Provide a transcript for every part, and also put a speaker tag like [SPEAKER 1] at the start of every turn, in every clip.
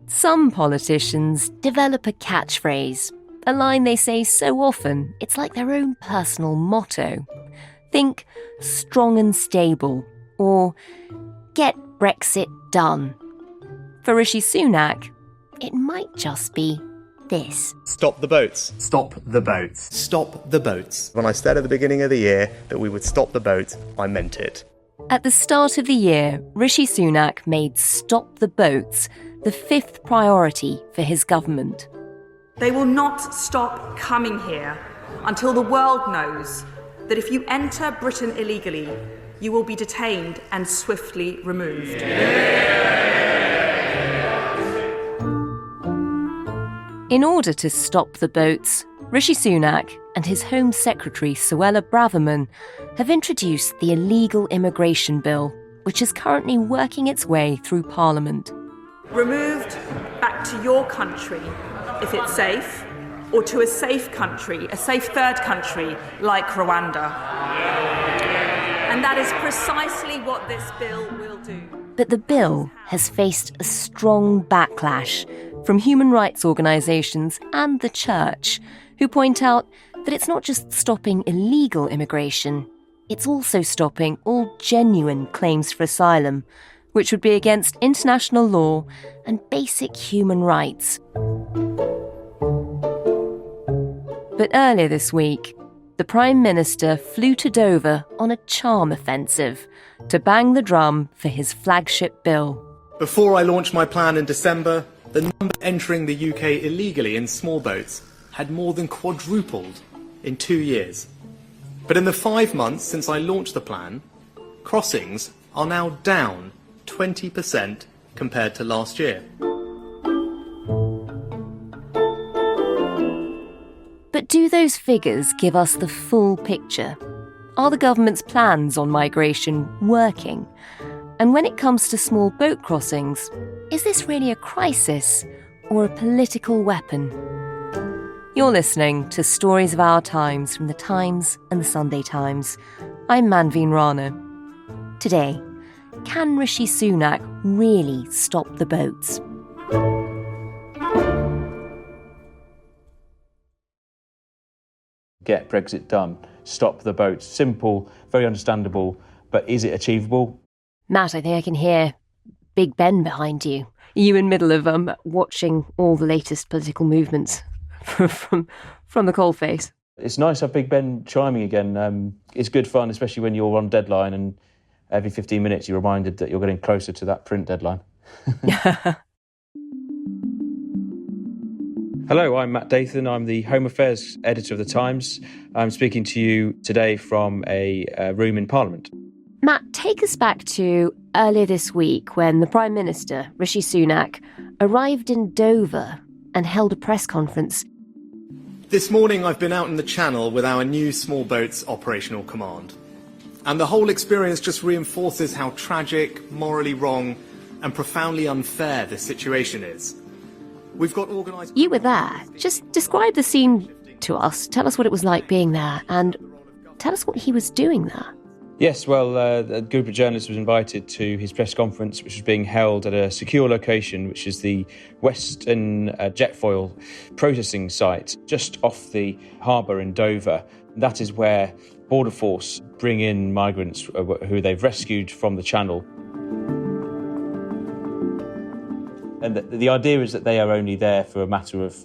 [SPEAKER 1] Some politicians develop a catchphrase, a line they say so often it's like their own personal motto. Think strong and stable, or get Brexit done. For Rishi Sunak, it might just be this.
[SPEAKER 2] Stop the boats.
[SPEAKER 3] Stop the boats.
[SPEAKER 2] Stop the boats. When I said at the beginning of the year that we would stop the boats, I meant it.
[SPEAKER 1] At the start of the year, Rishi Sunak made Stop the Boats the fifth priority for his government.
[SPEAKER 4] They will not stop coming here until the world knows that if you enter Britain illegally, you will be detained and swiftly removed.
[SPEAKER 1] In order to stop the boats, Rishi Sunak and his Home Secretary Suella Braverman have introduced the Illegal Immigration Bill, which is currently working its way through Parliament.
[SPEAKER 4] Removed back to your country if it's safe, or to a safe country, a safe third country like Rwanda. And that is precisely what this bill will do.
[SPEAKER 1] But the bill has faced a strong backlash from human rights organisations and the church, who point out that it's not just stopping illegal immigration, it's also stopping all genuine claims for asylum, which would be against international law and basic human rights. But earlier this week, the Prime Minister flew to Dover on a charm offensive to bang the drum for his flagship bill.
[SPEAKER 2] Before I launched my plan in December, the number entering the UK illegally in small boats had more than quadrupled in 2 years. But in the 5 months since I launched the plan, crossings are now down 20% compared to last year.
[SPEAKER 1] But do those figures give us the full picture? Are the government's plans on migration working? And when it comes to small boat crossings, is this really a crisis or a political weapon? You're listening to Stories of Our Times from The Times and The Sunday Times. I'm Manveen Rana. Today, can Rishi Sunak really stop the boats?
[SPEAKER 5] Get Brexit done, stop the boats. Simple, very understandable, but is it achievable?
[SPEAKER 1] Matt, I think I can hear Big Ben behind you. Are you in the middle of watching all the latest political movements from the coalface?
[SPEAKER 5] It's nice to have Big Ben chiming again. It's good fun, especially when you're on deadline and every 15 minutes you're reminded that you're getting closer to that print deadline. Hello, I'm Matt Dathan. I'm the Home Affairs editor of The Times. I'm speaking to you today from a room in Parliament.
[SPEAKER 1] Matt, take us back to earlier this week when the Prime Minister, Rishi Sunak, arrived in Dover and held a press conference.
[SPEAKER 2] This morning I've been out in the Channel with our new Small Boats Operational Command. And the whole experience just reinforces how tragic, morally wrong and profoundly unfair this situation is. We've got organised...
[SPEAKER 1] You were there. Just describe the scene to us. Tell us what it was like being there and tell us what he was doing there.
[SPEAKER 5] Yes, well, a group of journalists was invited to his press conference, which was being held at a secure location, which is the Western Jetfoil processing site, just off the harbour in Dover. That is where Border Force bring in migrants who they've rescued from the Channel. And the idea is that they are only there for a matter of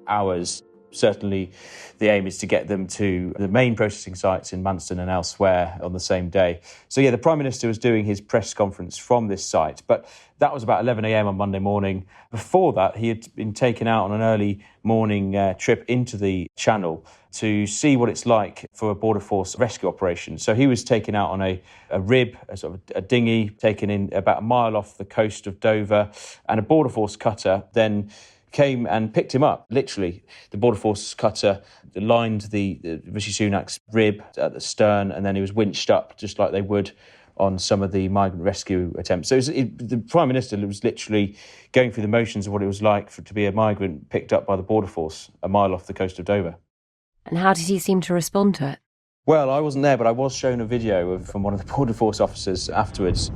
[SPEAKER 5] hours. Certainly, the aim is to get them to the main processing sites in Manston and elsewhere on the same day. So, yeah, the Prime Minister was doing his press conference from this site, but that was about 11 a.m. on Monday morning. Before that, he had been taken out on an early morning trip into the Channel to see what it's like for a Border Force rescue operation. So he was taken out on a rib, a sort of a dinghy, taken in about a mile off the coast of Dover, and a Border Force cutter then came and picked him up. Literally, the Border Force cutter lined the Rishi Sunak's rib at the stern, and then he was winched up just like they would on some of the migrant rescue attempts. So the Prime Minister was literally going through the motions of what it was like to be a migrant picked up by the Border Force a mile off the coast of Dover.
[SPEAKER 1] And how did he seem to respond to it?
[SPEAKER 5] Well, I wasn't there, but I was shown a video from one of the Border Force officers afterwards.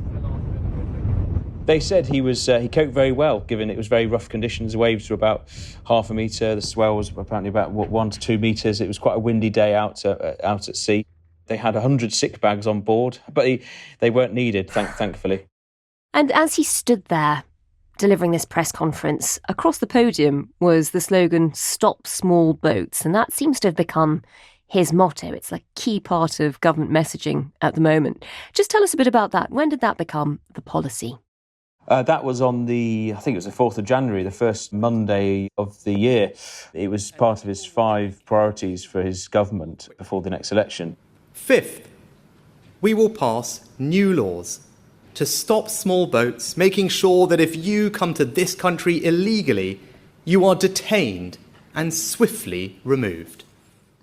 [SPEAKER 5] They said he coped very well, given it was very rough conditions. The waves were about half a metre, the swell was apparently about 1 to 2 metres. It was quite a windy day out at sea. They had 100 sick bags on board, but they weren't needed, thankfully.
[SPEAKER 1] And as he stood there, delivering this press conference, across the podium was the slogan, "Stop Small Boats," and that seems to have become his motto. It's a key part of government messaging at the moment. Just tell us a bit about that. When did that become the policy?
[SPEAKER 5] That was on I think it was the 4th of January, the first Monday of the year. It was part of his 5 priorities for his government before the next election.
[SPEAKER 2] Fifth, we will pass new laws to stop small boats, making sure that if you come to this country illegally, you are detained and swiftly removed.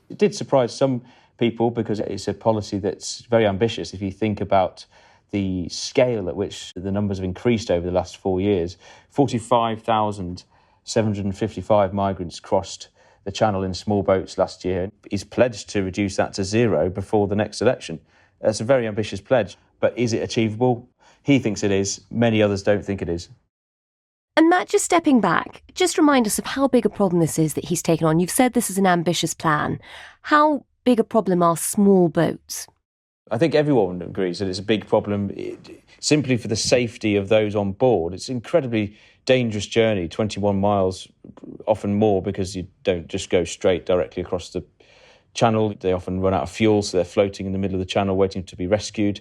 [SPEAKER 5] It did surprise some people because it's a policy that's very ambitious if you think about the scale at which the numbers have increased over the last 4 years. 45,755 migrants crossed the Channel in small boats last year. He's pledged to reduce that to 0 before the next election. That's a very ambitious pledge, but is it achievable? He thinks it is. Many others don't think it is.
[SPEAKER 1] And Matt, just stepping back, just remind us of how big a problem this is that he's taken on. You've said this is an ambitious plan. How big a problem are small boats?
[SPEAKER 5] I think everyone agrees that it's a big problem simply for the safety of those on board. It's an incredibly dangerous journey, 21 miles, often more, because you don't just go straight directly across the channel. They often run out of fuel, so they're floating in the middle of the channel waiting to be rescued.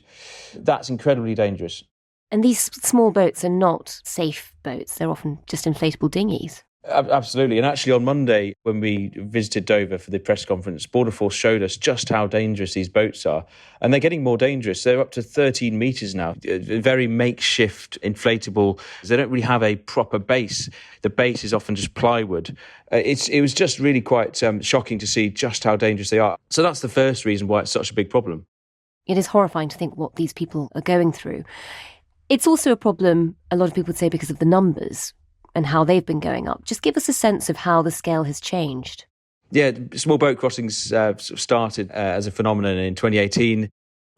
[SPEAKER 5] That's incredibly dangerous.
[SPEAKER 1] And these small boats are not safe boats. They're often just inflatable dinghies.
[SPEAKER 5] Absolutely. And actually on Monday, when we visited Dover for the press conference, Border Force showed us just how dangerous these boats are. And they're getting more dangerous. They're up to 13 metres now. Very makeshift, inflatable. They don't really have a proper base. The base is often just plywood. It was just really quite shocking to see just how dangerous they are. So that's the first reason why it's such a big problem.
[SPEAKER 1] It is horrifying to think what these people are going through. It's also a problem, a lot of people would say, because of the numbers and how they've been going up. Just give us a sense of how the scale has changed.
[SPEAKER 5] Yeah, small boat crossings started as a phenomenon in 2018.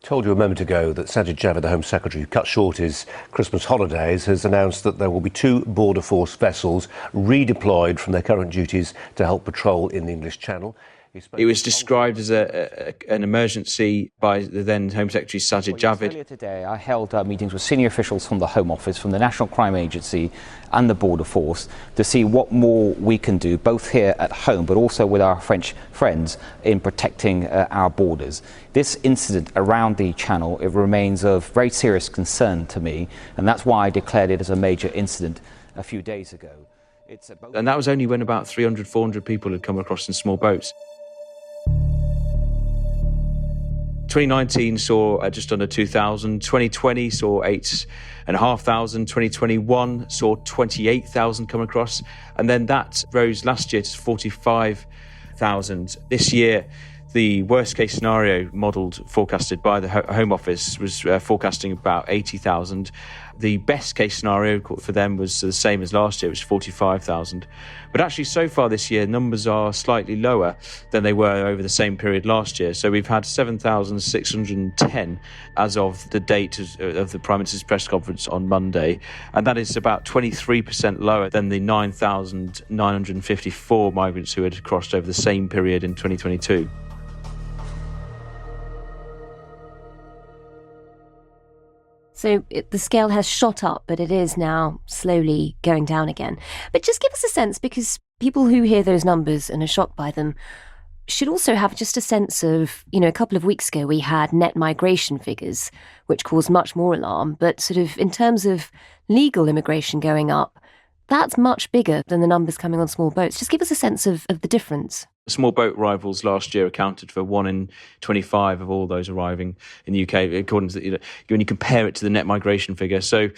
[SPEAKER 3] Told you a moment ago that Sajid Javid, the Home Secretary, who cut short his Christmas holidays, has announced that there will be 2 Border Force vessels redeployed from their current duties to help patrol in the English Channel.
[SPEAKER 5] It was described as an emergency by the then Home Secretary Sajid Javid.
[SPEAKER 6] Earlier today, I held meetings with senior officials from the Home Office, from the National Crime Agency and the Border Force to see what more we can do, both here at home but also with our French friends, in protecting our borders. This incident around the Channel, it remains of very serious concern to me, and that's why I declared it as a major incident a few days ago.
[SPEAKER 5] And that was only when about 300, 400 people had come across in small boats. 2019 saw just under 2,000, 2020 saw 8,500, 2021 saw 28,000 come across, and then that rose last year to 45,000. This year, the worst case scenario forecasted by the Home Office was forecasting about 80,000. The best case scenario for them was the same as last year, which was 45,000. But actually, so far this year, numbers are slightly lower than they were over the same period last year. So we've had 7,610 as of the date of the Prime Minister's press conference on Monday. And that is about 23% lower than the 9,954 migrants who had crossed over the same period in 2022.
[SPEAKER 1] So the scale has shot up, but it is now slowly going down again. But just give us a sense, because people who hear those numbers and are shocked by them should also have just a sense of, a couple of weeks ago we had net migration figures, which caused much more alarm. But sort of in terms of legal immigration going up, that's much bigger than the numbers coming on small boats. Just give us a sense of the difference.
[SPEAKER 5] Small boat arrivals last year accounted for 1 in 25 of all those arriving in the UK, according to when you compare it to the net migration figure. So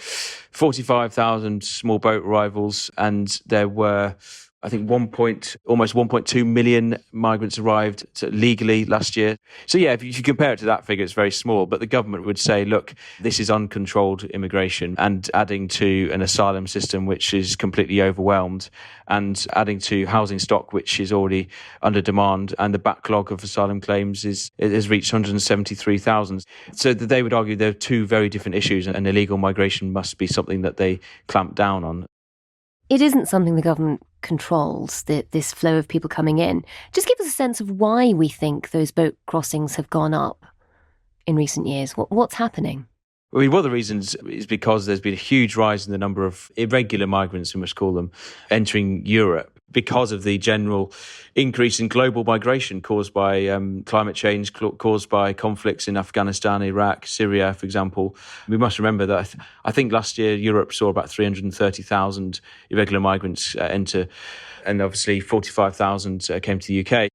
[SPEAKER 5] 45,000 small boat arrivals, and there were I think almost 1.2 million migrants arrived legally last year. So yeah, if you compare it to that figure, it's very small. But the government would say, look, this is uncontrolled immigration, and adding to an asylum system which is completely overwhelmed, and adding to housing stock which is already under demand, and the backlog of asylum claims has reached 173,000. So that they would argue there are two very different issues, and illegal migration must be something that they clamp down on.
[SPEAKER 1] It isn't something the government controls, this flow of people coming in. Just give us a sense of why we think those boat crossings have gone up in recent years. What's happening?
[SPEAKER 5] I mean, one of the reasons is because there's been a huge rise in the number of irregular migrants, we must call them, entering Europe because of the general increase in global migration caused by climate change, caused by conflicts in Afghanistan, Iraq, Syria, for example. We must remember that I think last year Europe saw about 330,000 irregular migrants enter, and obviously 45,000 came to the UK.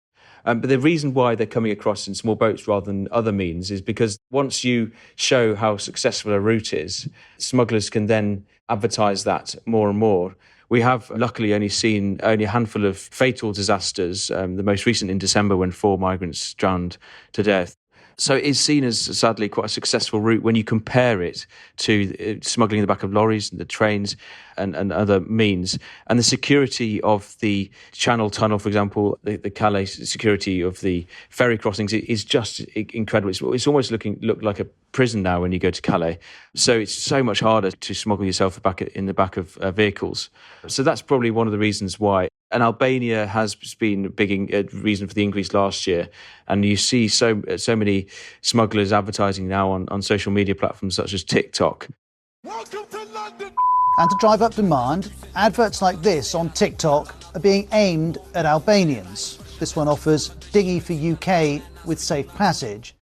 [SPEAKER 5] But the reason why they're coming across in small boats rather than other means is because once you show how successful a route is, smugglers can then advertise that more and more. We have luckily only seen a handful of fatal disasters, the most recent in December when 4 migrants drowned to death. So it is seen as, sadly, quite a successful route when you compare it to smuggling in the back of lorries, the trains and other means. And the security of the Channel Tunnel, for example, the Calais security of the ferry crossings is just incredible. It's almost look like a prison now when you go to Calais. So it's so much harder to smuggle yourself in the back of vehicles. So that's probably one of the reasons why. And Albania has been a big reason for the increase last year. And you see so many smugglers advertising now on social media platforms such as TikTok.
[SPEAKER 7] Welcome to London. And to drive up demand, adverts like this on TikTok are being aimed at Albanians. This one offers dinghy for UK with safe passage.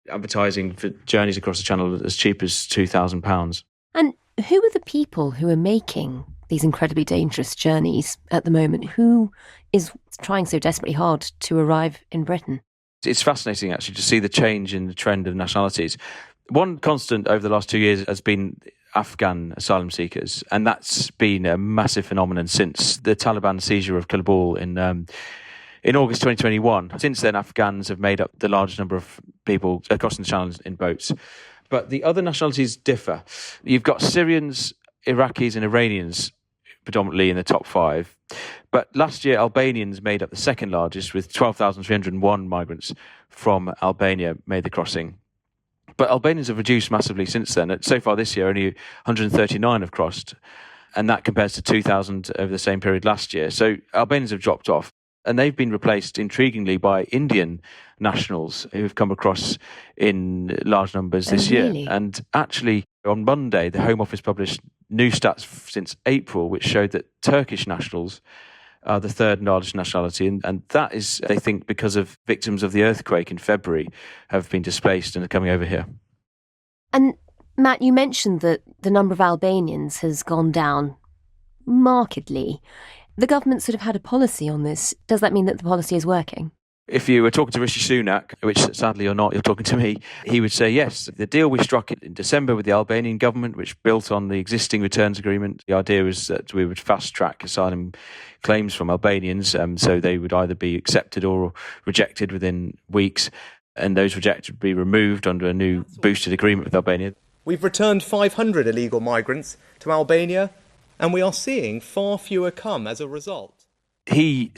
[SPEAKER 5] Advertising for journeys across the channel as cheap as £2,000.
[SPEAKER 1] And who are the people who are making these incredibly dangerous journeys at the moment? Who is trying so desperately hard to arrive in Britain?
[SPEAKER 5] It's fascinating, actually, to see the change in the trend of nationalities. One constant over the last 2 years has been Afghan asylum seekers, and that's been a massive phenomenon since the Taliban seizure of Kabul in August 2021. Since then, Afghans have made up the largest number of people crossing the channel in boats. But the other nationalities differ. You've got Syrians, Iraqis and Iranians predominantly in the top 5. But last year, Albanians made up the second largest, with 12,301 migrants from Albania made the crossing. But Albanians have reduced massively since then. So far this year, only 139 have crossed, and that compares to 2,000 over the same period last year. So Albanians have dropped off, and they've been replaced, intriguingly, by Indian nationals who have come across in large numbers this year. And actually, on Monday, the Home Office published new stats since April, which showed that Turkish nationals are the third largest nationality. And that is, they think, because of victims of the earthquake in February have been displaced and are coming over here.
[SPEAKER 1] And Matt, you mentioned that the number of Albanians has gone down markedly. The government sort of had a policy on this. Does that mean that the policy is working?
[SPEAKER 5] If you were talking to Rishi Sunak, which sadly or not, you're talking to me, he would say, yes, the deal we struck in December with the Albanian government, which built on the existing returns agreement, the idea was that we would fast-track asylum claims from Albanians, so they would either be accepted or rejected within weeks, and those rejected would be removed under a new boosted agreement with Albania.
[SPEAKER 2] We've returned 500 illegal migrants to Albania, and we are seeing far fewer come as a result.
[SPEAKER 5] He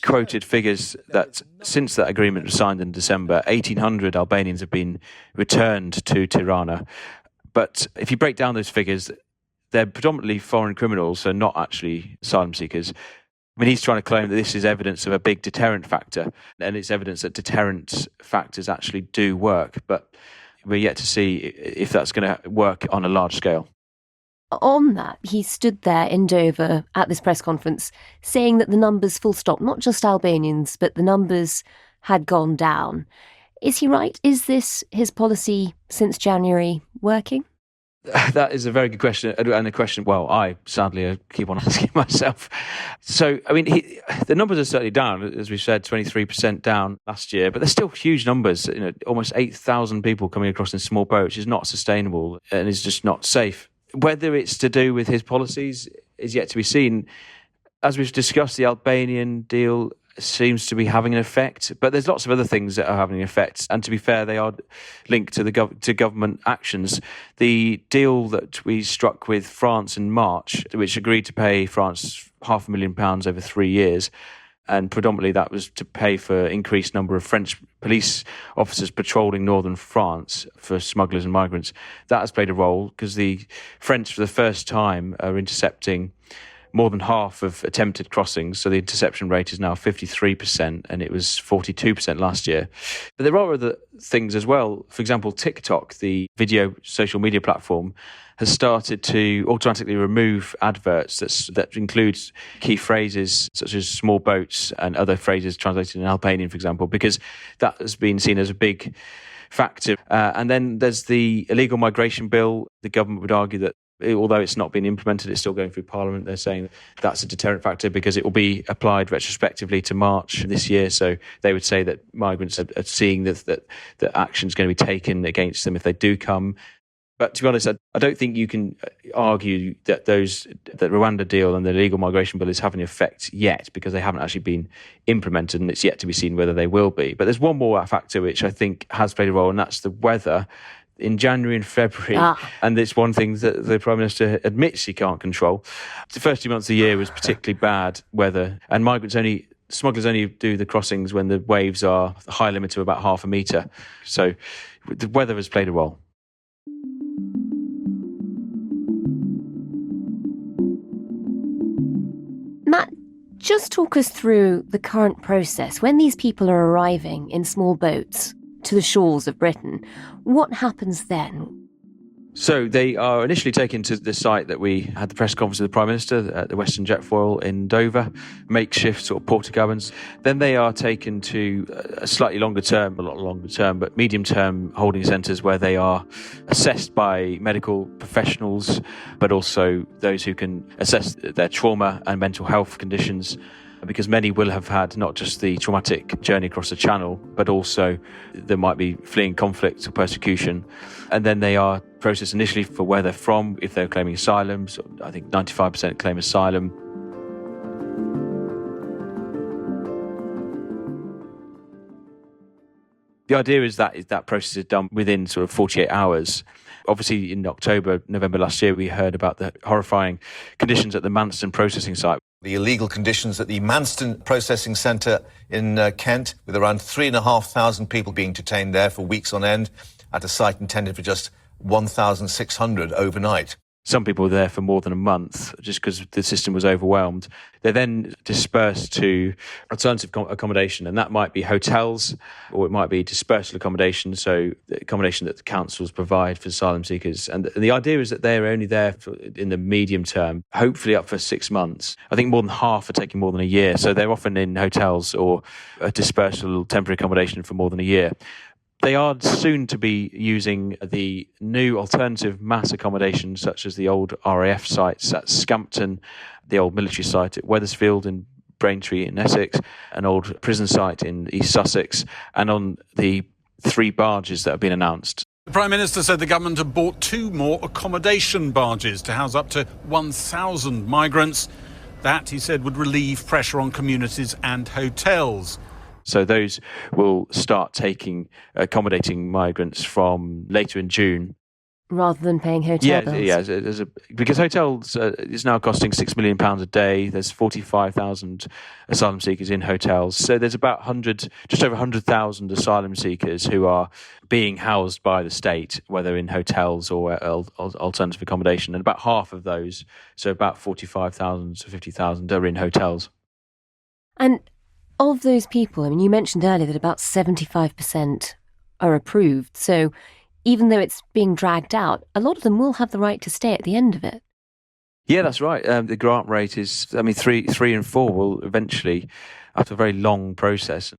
[SPEAKER 5] quoted figures that since that agreement was signed in December, 1,800 Albanians have been returned to Tirana. But if you break down those figures, they're predominantly foreign criminals, so not actually asylum seekers. I mean, he's trying to claim that this is evidence of a big deterrent factor, and it's evidence that deterrent factors actually do work. But we're yet to see if that's going to work on a large scale.
[SPEAKER 1] On that, he stood there in Dover at this press conference saying that the numbers, full stop, not just Albanians, but the numbers had gone down. Is he right? Is this his policy since January working?
[SPEAKER 5] That is a very good question, and a question, well, I sadly keep on asking myself. So, I mean, the numbers are certainly down, as we said, 23% down last year, but they're still huge numbers. Almost 8,000 people coming across in small boats is not sustainable and is just not safe. Whether it's to do with his policies is yet to be seen. As we've discussed, the Albanian deal seems to be having an effect, but there's lots of other things that are having an effect. And to be fair, they are linked to to government actions. The deal that we struck with France in March, which agreed to pay France £500,000 over 3 years, and predominantly that was to pay for increased number of French police officers patrolling northern France for smugglers and migrants. That has played a role because the French, for the first time, are intercepting more than half of attempted crossings. So the interception rate is now 53%, and it was 42% last year. But there are other things as well. For example, TikTok, the video social media platform, has started to automatically remove adverts that include key phrases such as small boats and other phrases translated in Albanian, for example, because that has been seen as a big factor. And then there's the illegal migration bill. The government would argue that although it's not been implemented, it's still going through Parliament. They're saying that's a deterrent factor because it will be applied retrospectively to March this year. So they would say that migrants are seeing that action is going to be taken against them if they do come. But to be honest, I don't think you can argue that that Rwanda deal and the illegal migration bill is having effect yet, because they haven't actually been implemented, and it's yet to be seen whether they will be. But there's one more factor which I think has played a role, and that's the weather. In January and February, and it's one thing that the Prime Minister admits he can't control. The first 2 months of the year was particularly bad weather, and smugglers only do the crossings when the waves are a high limit of about 0.5 metre. So the weather has played a role.
[SPEAKER 1] Matt, just talk us through the current process. When these people are arriving in small boats to the shores of Britain, what happens then?
[SPEAKER 5] So they are initially taken to the site that we had the press conference with the Prime Minister at the Western Jetfoil in Dover, makeshift sort of porta-cabins. Then they are taken to a slightly longer term, a lot longer term, but medium-term holding centres where they are assessed by medical professionals, but also those who can assess their trauma and mental health conditions, because many will have had not just the traumatic journey across the Channel, but also there might be fleeing conflict or persecution. And then they are processed initially for where they're from, if they're claiming asylum. So I think 95% claim asylum. The idea is that process is done within sort of 48 hours. Obviously, in October, November last year, we heard about the horrifying conditions at the Manston processing site.
[SPEAKER 8] The illegal conditions at the Manston processing centre in Kent, with around 3,500 people being detained there for weeks on end at a site intended for just 1,600 overnight.
[SPEAKER 5] Some people were there for more than a month just because the system was overwhelmed. They're then dispersed to alternative accommodation, and that might be hotels or it might be dispersal accommodation, so the accommodation that the councils provide for asylum seekers. And the idea is that they're only there in the medium term, hopefully up for 6 months. I think more than half are taking more than a year, so they're often in hotels or a dispersal temporary accommodation for more than a year. They are soon to be using the new alternative mass accommodation, such as the old RAF sites at Scampton, the old military site at Wethersfield in Braintree in Essex, an old prison site in East Sussex, and on the 3 barges that have been announced.
[SPEAKER 9] The Prime Minister said the government had bought 2 more accommodation barges to house up to 1,000 migrants. That, he said, would relieve pressure on communities and hotels.
[SPEAKER 5] So those will start accommodating migrants from later in June.
[SPEAKER 1] Rather than paying hotel bills?
[SPEAKER 5] Yeah, because hotels is now costing £6 million a day. There's 45,000 asylum seekers in hotels. So there's about just over 100,000 asylum seekers who are being housed by the state, whether in hotels or alternative accommodation. And about half of those, so about 45,000 to 50,000, are in hotels.
[SPEAKER 1] And of those people, I mean, you mentioned earlier that about 75% are approved. So even though it's being dragged out, a lot of them will have the right to stay at the end of it.
[SPEAKER 5] Yeah, that's right. The grant rate is, 3 and 4 will eventually, after a very long process.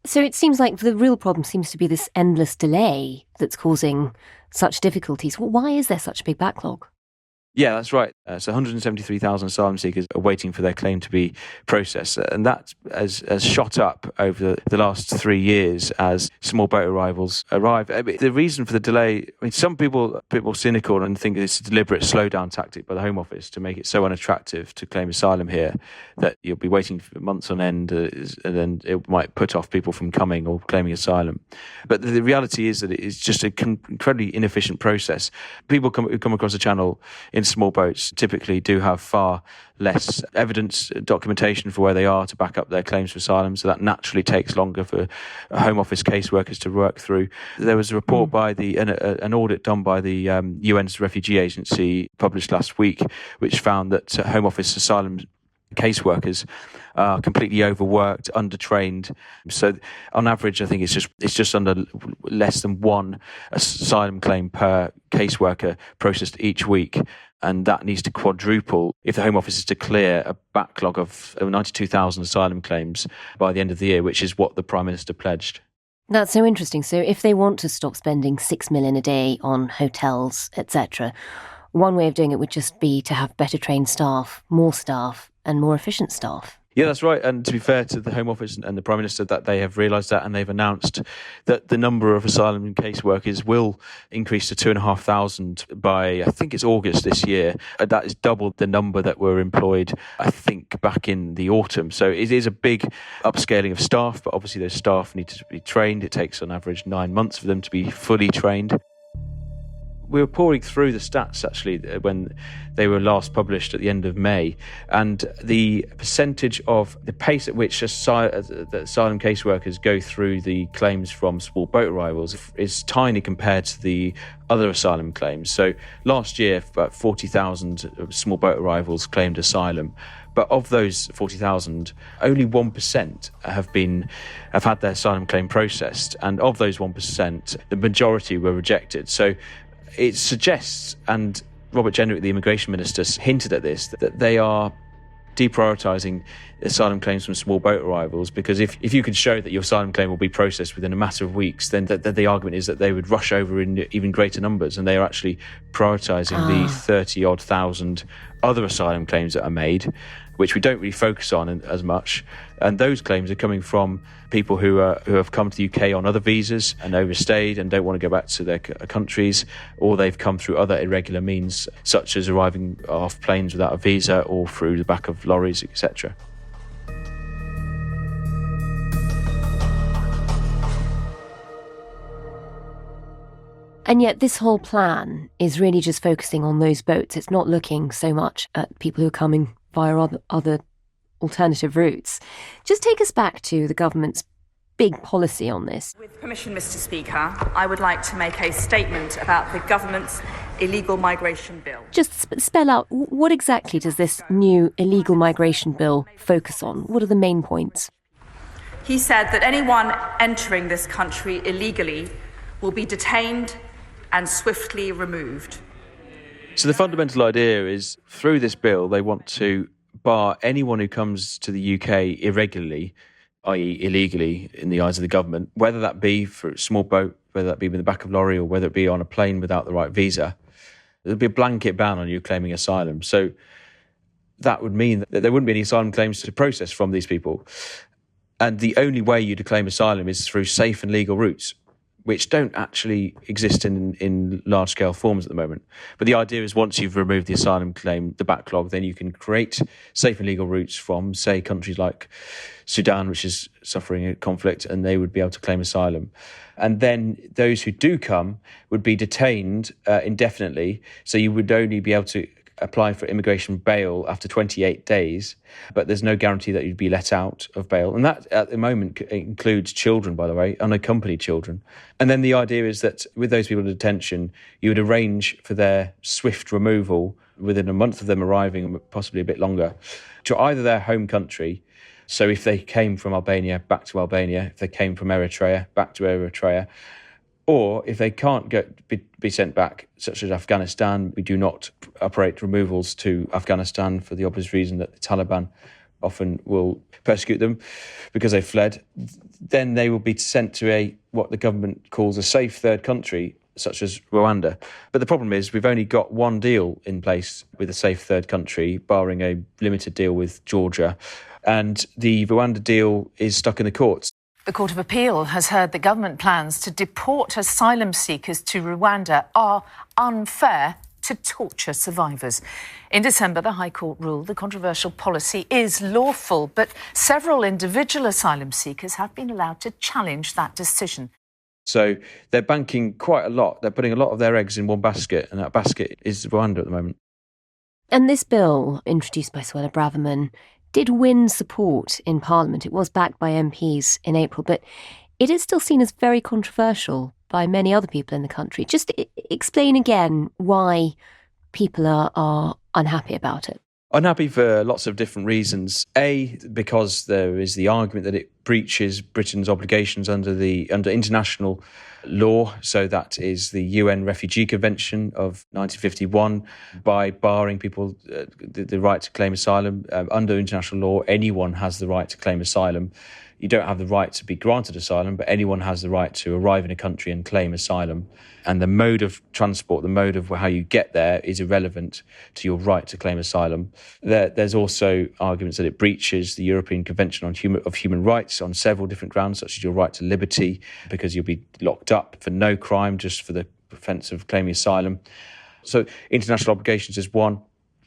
[SPEAKER 1] So it seems like the real problem seems to be this endless delay that's causing such difficulties. Well, why is there such a big backlog?
[SPEAKER 5] Yeah, that's right. So 173,000 asylum seekers are waiting for their claim to be processed. And that has shot up over the last 3 years as small boat arrivals arrive. I mean, the reason for the delay, some people are a bit more cynical and think it's a deliberate slowdown tactic by the Home Office to make it so unattractive to claim asylum here that you'll be waiting for months on end and then it might put off people from coming or claiming asylum. But the reality is that it is just an incredibly inefficient process. People who come across the channel in small boats typically do have far less evidence, documentation for where they are to back up their claims for asylum, so that naturally takes longer for Home Office caseworkers to work through. There was a report by an audit done by the UN's Refugee Agency published last week, which found that Home Office asylum caseworkers are completely overworked, undertrained. So on average, I think it's just under less than one asylum claim per caseworker processed each week. And that needs to quadruple if the Home Office is to clear a backlog of 92,000 asylum claims by the end of the year, which is what the Prime Minister pledged.
[SPEAKER 1] That's so interesting. So if they want to stop spending $6 million a day on hotels, etc., one way of doing it would just be to have better trained staff, and more efficient staff.
[SPEAKER 5] Yeah, that's right. And to be fair to the Home Office and the Prime Minister, that they have realised that, and they've announced that the number of asylum caseworkers will increase to 2,500 by, I think it's August this year. That is double the number that were employed, I think, back in the autumn. So it is a big upscaling of staff, but obviously those staff need to be trained. It takes on average 9 months for them to be fully trained. We were pouring through the stats, actually, when they were last published at the end of May, and the percentage of the pace at which the asylum caseworkers go through the claims from small boat arrivals is tiny compared to the other asylum claims. So last year, about 40,000 small boat arrivals claimed asylum. But of those 40,000, only 1% have had their asylum claim processed. And of those 1%, the majority were rejected. So it suggests, and Robert Jenrick, the immigration minister, hinted at this, that they are deprioritising asylum claims from small boat arrivals, because if you could show that your asylum claim will be processed within a matter of weeks, then the argument is that they would rush over in even greater numbers, and they are actually prioritising the 30-odd thousand other asylum claims that are made, which we don't really focus on as much. And those claims are coming from people who have come to the UK on other visas and overstayed and don't want to go back to their countries, or they've come through other irregular means, such as arriving off planes without a visa or through the back of lorries, etc.
[SPEAKER 1] And yet this whole plan is really just focusing on those boats. It's not looking so much at people who are coming via other alternative routes. Just take us back to the government's big policy on this.
[SPEAKER 4] With permission, Mr. Speaker, I would like to make a statement about the government's illegal migration bill.
[SPEAKER 1] Just spell out, what exactly does this new illegal migration bill focus on? What are the main points?
[SPEAKER 4] He said that anyone entering this country illegally will be detained and swiftly removed.
[SPEAKER 5] So the fundamental idea is, through this bill, they want to bar anyone who comes to the UK irregularly, i.e. illegally in the eyes of the government, whether that be for a small boat, whether that be in the back of a lorry, or whether it be on a plane without the right visa. There'll be a blanket ban on you claiming asylum. So that would mean that there wouldn't be any asylum claims to process from these people. And the only way you to claim asylum is through safe and legal routes, which don't actually exist in large-scale forms at the moment. But the idea is, once you've removed the asylum claim, the backlog, then you can create safe and legal routes from, say, countries like Sudan, which is suffering a conflict, and they would be able to claim asylum. And then those who do come would be detained indefinitely, so you would only be able to apply for immigration bail after 28 days, but there's no guarantee that you'd be let out of bail. And that, at the moment, includes children, by the way, unaccompanied children. And then the idea is that with those people in detention, you would arrange for their swift removal within a month of them arriving, possibly a bit longer, to either their home country. So if they came from Albania, back to Albania. If they came from Eritrea, back to Eritrea. Or if they can't be sent back, such as Afghanistan, we do not operate removals to Afghanistan for the obvious reason that the Taliban often will persecute them because they fled. Then they will be sent to what the government calls a safe third country, such as Rwanda. But the problem is we've only got one deal in place with a safe third country, barring a limited deal with Georgia. And the Rwanda deal is stuck in the courts.
[SPEAKER 10] The Court of Appeal has heard that government plans to deport asylum seekers to Rwanda are unfair to torture survivors. In December, the High Court ruled the controversial policy is lawful, but several individual asylum seekers have been allowed to challenge that decision.
[SPEAKER 5] So they're banking quite a lot. They're putting a lot of their eggs in one basket, and that basket is Rwanda at the moment.
[SPEAKER 1] And this bill, introduced by Suella Braverman, did win support in Parliament. It was backed by MPs in April, but it is still seen as very controversial by many other people in the country. Just explain again why people are unhappy about it.
[SPEAKER 5] Unhappy for lots of different reasons. A, because there is the argument that it breaches Britain's obligations under international law. So that is the UN Refugee Convention of 1951, by barring people the right to claim asylum. Under international law, anyone has the right to claim asylum. You don't have the right to be granted asylum, but anyone has the right to arrive in a country and claim asylum. And the mode of transport, the mode of how you get there, is irrelevant to your right to claim asylum. There's also arguments that it breaches the European Convention of Human Rights on several different grounds, such as your right to liberty, because you'll be locked up for no crime, just for the offence of claiming asylum. So international obligations is one.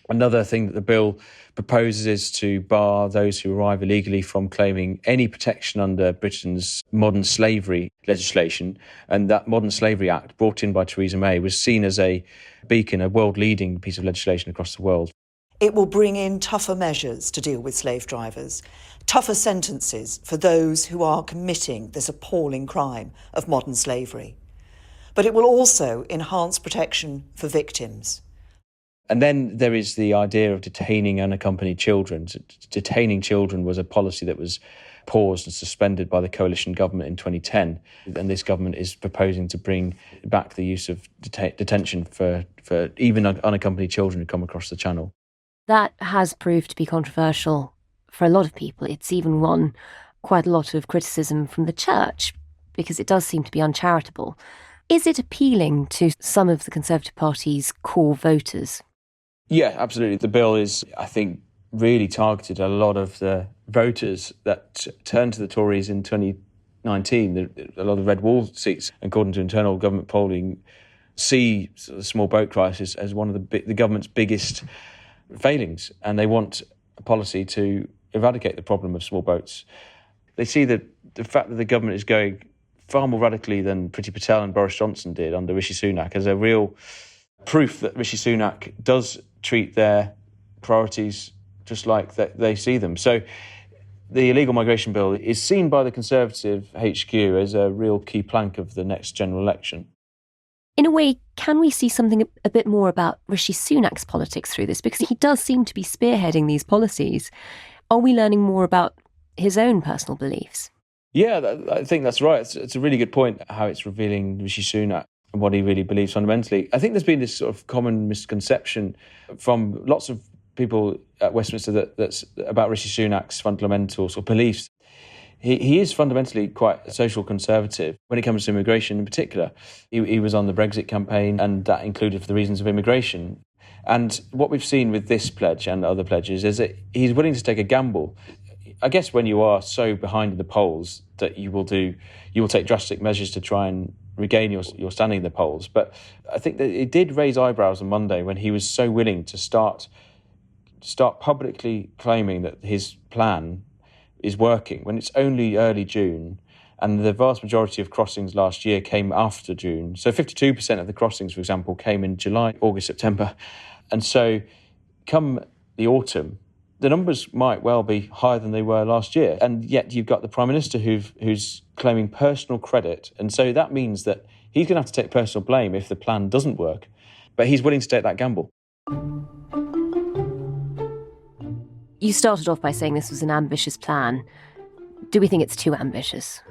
[SPEAKER 5] Another thing that the bill proposes is to bar those who arrive illegally from claiming any protection under Britain's modern slavery legislation. And that Modern Slavery Act, brought in by Theresa May, was seen as a beacon, a world-leading piece of legislation across the world.
[SPEAKER 11] It will bring in tougher measures to deal with slave drivers, tougher sentences for those who are committing this appalling crime of modern slavery. But it will also enhance protection for victims.
[SPEAKER 5] And then there is the idea of detaining unaccompanied children. Detaining children was a policy that was paused and suspended by the coalition government in 2010. And this government is proposing to bring back the use of detention for even unaccompanied children who come across the Channel.
[SPEAKER 1] That has proved to be controversial for a lot of people. It's even won quite a lot of criticism from the church because it does seem to be uncharitable. Is it appealing to some of the Conservative Party's core voters?
[SPEAKER 5] Yeah, absolutely. The bill is, I think, really targeted at a lot of the voters that turned to the Tories in 2019. A lot of red wall seats, according to internal government polling, see the small boat crisis as one of the government's biggest failings, and they want a policy to eradicate the problem of small boats. They see that the fact that the government is going far more radically than Priti Patel and Boris Johnson did under Rishi Sunak as a real proof that Rishi Sunak does treat their priorities just like they see them. So the illegal migration bill is seen by the Conservative HQ as a real key plank of the next general election.
[SPEAKER 1] In a way, can we see something a bit more about Rishi Sunak's politics through this? Because he does seem to be spearheading these policies. Are we learning more about his own personal beliefs?
[SPEAKER 5] Yeah, I think that's right. It's a really good point, how it's revealing Rishi Sunak and what he really believes fundamentally. I think there's been this sort of common misconception from lots of people at Westminster that's about Rishi Sunak's fundamentals or beliefs. He is fundamentally quite a social conservative when it comes to immigration in particular. He was on the Brexit campaign, and that included for the reasons of immigration. And what we've seen with this pledge and other pledges is that he's willing to take a gamble. I guess when you are so behind in the polls that you will take drastic measures to try and regain your standing in the polls. But I think that it did raise eyebrows on Monday when he was so willing to start publicly claiming that his plan is working when it's only early June, and the vast majority of crossings last year came after June. So 52% of the crossings, for example, came in July, August, September. And so come the autumn, the numbers might well be higher than they were last year. And yet you've got the Prime Minister who's claiming personal credit. And so that means that he's going to have to take personal blame if the plan doesn't work. But he's willing to take that gamble.
[SPEAKER 1] You started off by saying this was an ambitious plan. Do we think it's too ambitious?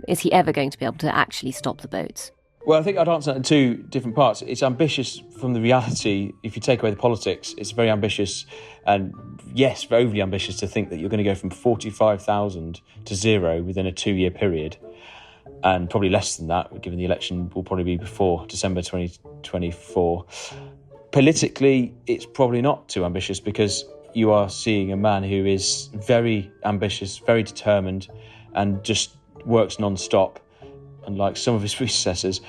[SPEAKER 1] Is he ever going to be able to actually stop the boats?
[SPEAKER 5] Well, I think I'd answer that in two different parts. It's ambitious from the reality. If you take away the politics, it's very ambitious. And yes, overly ambitious to think that you're going to go from 45,000 to zero within a 2-year period. and probably less than that, given the election will probably be before December 2024. Politically, it's probably not too ambitious, because you are seeing a man who is very ambitious, very determined, and just works non-stop, unlike some of his predecessors,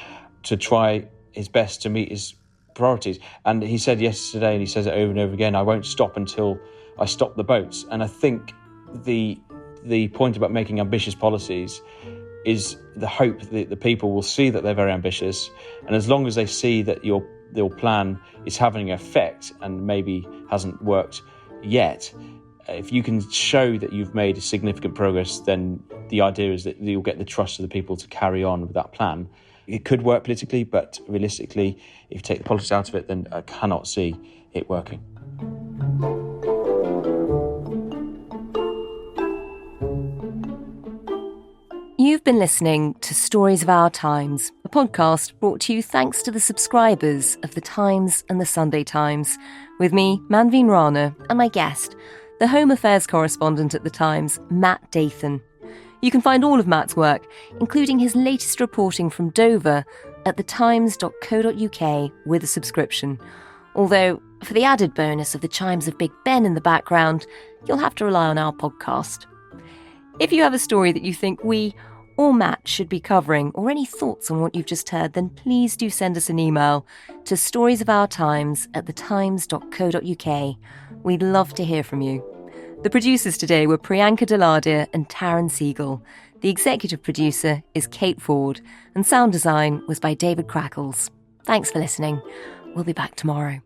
[SPEAKER 5] to try his best to meet his priorities. And he said yesterday, and he says it over and over again, I won't stop until I stop the boats. And I think the point about making ambitious policies is the hope that the people will see that they're very ambitious, and as long as they see that your plan is having an effect and maybe hasn't worked yet, if you can show that you've made significant progress, then the idea is that you'll get the trust of the people to carry on with that plan. It could work politically, but realistically, if you take the politics out of it, then I cannot see it working.
[SPEAKER 1] You've been listening to Stories of Our Times, a podcast brought to you thanks to the subscribers of The Times and The Sunday Times, with me, Manveen Rana, and my guest, the Home Affairs correspondent at The Times, Matt Dathan. You can find all of Matt's work, including his latest reporting from Dover, at thetimes.co.uk with a subscription. Although, for the added bonus of the chimes of Big Ben in the background, you'll have to rely on our podcast. If you have a story that you think we or Matt should be covering, or any thoughts on what you've just heard, then please do send us an email to storiesofourtimes@thetimes.co.uk. We'd love to hear from you. The producers today were Priyanka Deladia and Taryn Siegel. The executive producer is Kate Ford, and sound design was by David Crackles. Thanks for listening. We'll be back tomorrow.